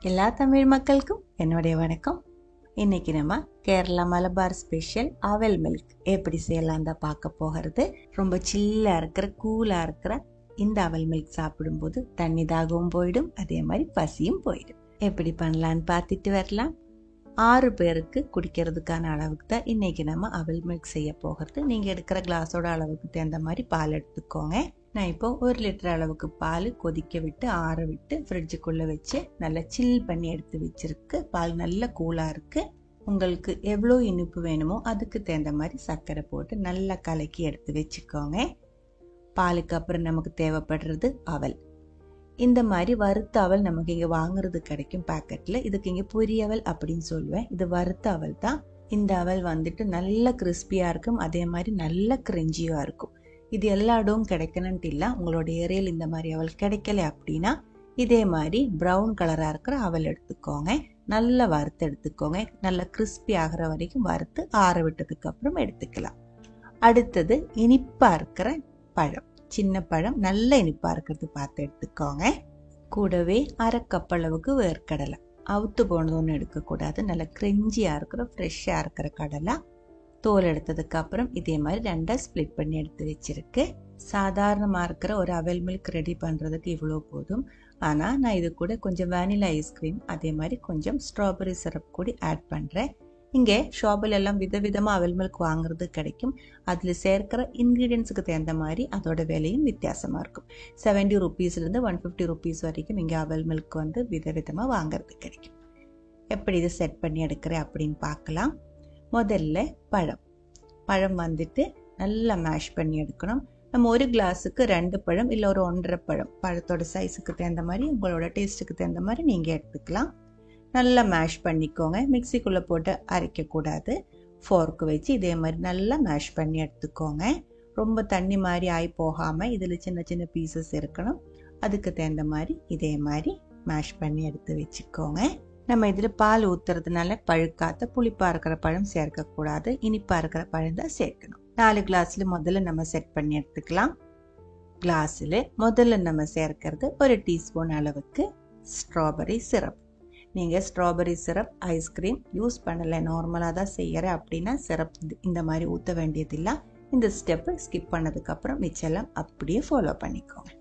எல்லா தமிழ் மக்களுக்கும் என்னுடைய வணக்கம். இன்னைக்கு நம்ம கேரளா மலபார் ஸ்பெஷல் அவல் மில்க் எப்படி செய்யலாம் தான் பார்க்க போகிறது. ரொம்ப சில்லா இருக்கிற கூலா இருக்கிற இந்த அவல் மில்க் சாப்பிடும்போது தண்ணி தாகவும் போயிடும், அதே மாதிரி பசியும் போயிடும். எப்படி பண்ணலான்னு பார்த்துட்டு வரலாம். 6 பேருக்கு குடிக்கிறதுக்கான அளவுக்கு தான் இன்னைக்கு நம்ம அவல் மில்க் செய்ய போகிறது. நீங்க எடுக்கிற கிளாஸோட அளவுக்கு தகுந்த மாதிரி பால் எடுத்துக்கோங்க. நான் இப்போ 1 லிட்டர் அளவுக்கு பால் கொதிக்க விட்டு ஆற விட்டு ஃப்ரிட்ஜுக்குள்ள வச்சு நல்லா சில் பண்ணி எடுத்து வச்சிருக்கு. பால் நல்ல கூலா இருக்கு. உங்களுக்கு எவ்வளோ இனிப்பு வேணுமோ அதுக்கு தகுந்த மாதிரி சர்க்கரை போட்டு நல்லா கலக்கி எடுத்து வச்சுக்கோங்க. பாலுக்கு அப்புறம் நமக்கு தேவைப்படுறது அவல். இந்த மாதிரி வறுத்த அவல் நமக்கு இங்கே வாங்குறது கிடைக்கும் பேக்கெட்ல. இதுக்கு இங்கே பொரியவல் அப்படின்னு சொல்லுவேன். இது வறுத்த அவல் தான். இந்த அவல் வந்துட்டு நல்ல கிறிஸ்பியா இருக்கும், அதே மாதிரி நல்ல கிரெஞ்சியா இருக்கும். இது எல்லா இடமும் கிடைக்கணும்ட்டு இல்லை. உங்களோட ஏரியாவில் இந்த மாதிரி அவல் கிடைக்கல அப்படின்னா இதே மாதிரி ப்ரௌன் கலரா இருக்கிற அவல் எடுத்துக்கோங்க. நல்லா வறுத்து எடுத்துக்கோங்க. நல்லா கிறிஸ்பி ஆகிற வரைக்கும் வறுத்து ஆற விட்டதுக்கு அப்புறம் எடுத்துக்கலாம். அடுத்தது இனிப்பா இருக்கிற பழம், சின்ன பழம் நல்ல இனிப்பா இருக்கிறது பார்த்து எடுத்துக்கோங்க. கூடவே 1/2 கப் அளவுக்கு வேர்க்கடலை, அவுத்து போனது ஒன்று எடுக்கக்கூடாது. நல்லா கிரெஞ்சியா இருக்கிற ஃப்ரெஷ்ஷா இருக்கிற கடலை தோல் எடுத்ததுக்கு அப்புறம் இதே மாதிரி 2 ஸ்பிளிட் பண்ணி எடுத்து வச்சிருக்கு. சாதாரணமா இருக்கிற ஒரு அவல் மில்க் ரெடி பண்றதுக்கு இவ்வளோ போதும். ஆனா நான் இது கூட கொஞ்சம் வேனிலா ஐஸ்கிரீம், அதே மாதிரி கொஞ்சம் ஸ்ட்ராபெரி சிரப் கூட ஆட் பண்றேன். இங்கே ஷாப்பில் எல்லாம் விதவிதமா அவல் மில்க் வாங்குறது கிடைக்கும். அதுல சேர்க்கிற இன்கிரீடியன்ஸுக்கு தகுந்த மாதிரி அதோட விலையும் வித்தியாசமா இருக்கும். 70 ருபீஸ்லேருந்து 150 ருபீஸ் வரைக்கும் இங்கே அவல் மில்க் வந்து விதவிதமா வாங்குறது கிடைக்கும். எப்படி இதை செட் பண்ணி எடுக்கிறேன் அப்படின்னு பார்க்கலாம். முதல்ல பழம் வந்துட்டு நல்லா மேஷ் பண்ணி எடுக்கணும். நம்ம ஒரு கிளாஸுக்கு 2 பழம் இல்லை ஒரு 1.5 பழம், பழத்தோட சைஸுக்கு தகுந்த மாதிரி உங்களோட டேஸ்ட்டுக்கு தகுந்த மாதிரி நீங்க எடுத்துக்கலாம். நல்லா மேஷ் பண்ணிக்கோங்க. மிக்சிக்குள்ள போட்டு அரைக்க கூடாது. ஃபோர்க்கு வச்சு இதே மாதிரி நல்லா மேஷ் பண்ணி எடுத்துக்கோங்க. ரொம்ப தண்ணி மாதிரி ஆகி போகாம இதுல சின்ன சின்ன பீசஸ் இருக்கணும். அதுக்கு தகுந்த மாதிரி இதே மாதிரி மேஷ் பண்ணி எடுத்து வச்சுக்கோங்க. நம்ம இதுல பால் ஊத்துறதுனால பழுக்காத்த புளிப்பா இருக்கிற பழம் சேர்க்க கூடாது, இனிப்பா இருக்கிற பழம் தான் சேர்க்கணும். 4 கிளாஸ்ல முதல்ல நம்ம செட் பண்ணி எடுத்துக்கலாம். கிளாஸ்ல முதல்ல நம்ம சேர்க்கிறது 1 டீஸ்பூன் அளவுக்கு ஸ்ட்ராபெரி சிரப். நீங்க ஸ்ட்ராபெரி சிரப் ஐஸ்கிரீம் யூஸ் பண்ணல, நார்மலா தான் செய்யறேன் அப்படின்னா சிரப் இந்த மாதிரி ஊத்த வேண்டியதில்லை. இந்த ஸ்டெப் ஸ்கிப் பண்ணதுக்கு அப்புறம் மிச்செல்லாம் அப்படியே ஃபாலோ பண்ணிக்கோங்க.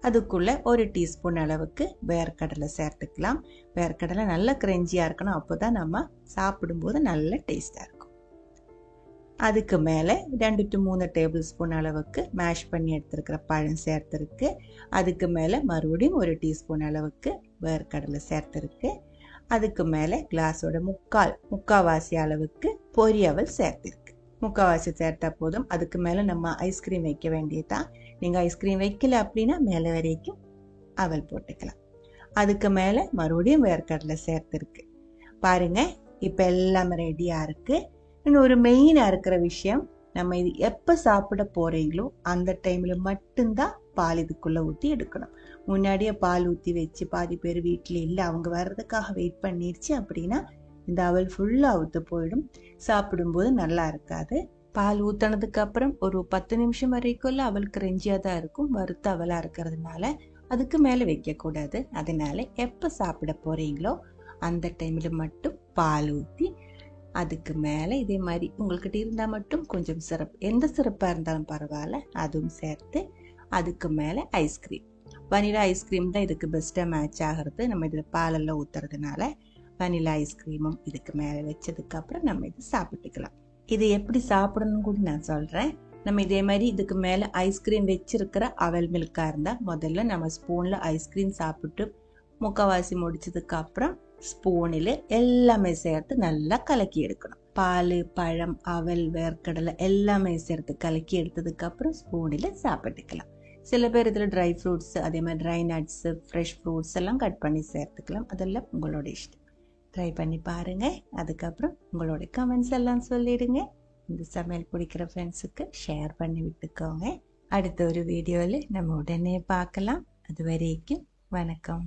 அதுக்குள்ள 1 டீஸ்பூன் அளவுக்கு வேர்க்கடலை சேர்த்துக்கலாம். வேர்க்கடலை நல்ல கிரெஞ்சியா இருக்கணும், அப்போதான் நம்ம சாப்பிடும்போது நல்ல டேஸ்டா இருக்கும். அதுக்கு மேல 2 to 3 டேபிள் ஸ்பூன் அளவுக்கு மேஷ் பண்ணி எடுத்திருக்கிற பழம் சேர்த்திருக்கு. அதுக்கு மேல மறுபடியும் 1 டீஸ்பூன் அளவுக்கு வேர்க்கடலை சேர்த்திருக்கு. அதுக்கு மேல கிளாஸோட முக்காவாசி அளவுக்கு பொரியவல் சேர்த்திருக்கு. முக்காவாசி சேர்த்தா போதும். அதுக்கு மேல நம்ம ஐஸ்கிரீம் வைக்க வேண்டியதுதான். நீங்க ஐஸ்கிரீம் வைக்கல அப்படின்னா மேல வரைக்கும் அவல் போட்டுக்கலாம். அதுக்கு மேல மறுபடியும் வேர்க்கடலை சேர்த்திருக்கு. பாருங்க, இப்ப எல்லாம் ரெடியா இருக்கு. இன்னும் ஒரு மெயினா இருக்கிற விஷயம், நம்ம இது எப்ப சாப்பிட போறீங்களோ அந்த டைம்ல மட்டும்தான் பால் இதுக்குள்ள ஊத்தி எடுக்கணும். முன்னாடியே பால் ஊத்தி வச்சு பாதி பேர் வீட்டுல இல்ல, அவங்க வர்றதுக்காக வெயிட் பண்ணிருச்சு அப்படின்னா இந்த அவல் ஃபுல்லா ஊத்து போயிடும். சாப்பிடும்போது நல்லா இருக்காது. பால் ஊத்தினதுக்கு அப்புறம் ஒரு 10 நிமிஷம் வரைக்கும் அவல் கிரெஞ்சியா தான் இருக்கும். வறுத்த அவலா இருக்கிறதுனால அதுக்கு மேல வைக்க கூடாது. அதனால எப்ப சாப்பிட போறீங்களோ அந்த டைம்ல மட்டும் பால் ஊத்தி அதுக்கு மேல இதே மாதிரி உங்கள்கிட்ட இருந்தா மட்டும் கொஞ்சம் சிரப், எந்த சிரப்பா இருந்தாலும் பரவாயில்ல, அதுவும் சேர்த்து அதுக்கு மேல ஐஸ்கிரீம், வனிலா ஐஸ்கிரீம் தான் இதுக்கு பெஸ்டா மேட்ச் ஆகிறது. நம்ம இதுல பாலெல்லாம் ஊத்துறதுனால வனிலா ஐஸ்கிரீமும் இதுக்கு மேல வச்சதுக்கு அப்புறம் நம்ம இது சாப்பிட்டுக்கலாம். இது எப்படி சாப்பிடணும் கூட நான் சொல்றேன். நம்ம இதே மாதிரி இதுக்கு மேல ஐஸ்கிரீம் வச்சிருக்கிற அவல் மில்கா இருந்தா முதல்ல நம்ம ஸ்பூன்ல ஐஸ்கிரீம் சாப்பிட்டு முக்காவாசி முடிச்சதுக்கு அப்புறம் ஸ்பூனில் எல்லாமே சேர்த்து நல்லா கலக்கி எடுக்கணும். பால், பழம், அவல், வேர்க்கடலை எல்லாமே சேர்த்து கலக்கி எடுத்ததுக்கு அப்புறம் ஸ்பூனில் சாப்பிட்டுக்கலாம். சில பேர் இதுல ட்ரை ஃப்ரூட்ஸ், அதே மாதிரி ட்ரை நட்ஸ், ஃப்ரெஷ் ஃப்ரூட்ஸ் எல்லாம் கட் பண்ணி சேர்த்துக்கலாம். அதெல்லாம் உங்களோட இஷ்டம். ட்ரை பண்ணி பாருங்க. அதுக்கப்புறம் உங்களோட கமெண்ட்ஸ் எல்லாம் சொல்லிடுங்க. இந்த சமையல் பிடிக்கிற ஃப்ரெண்ட்ஸுக்கு ஷேர் பண்ணி விட்டுக்கோங்க. அடுத்த ஒரு வீடியோவில் நம்ம உடனே பார்க்கலாம். அது வரைக்கும் வணக்கம்.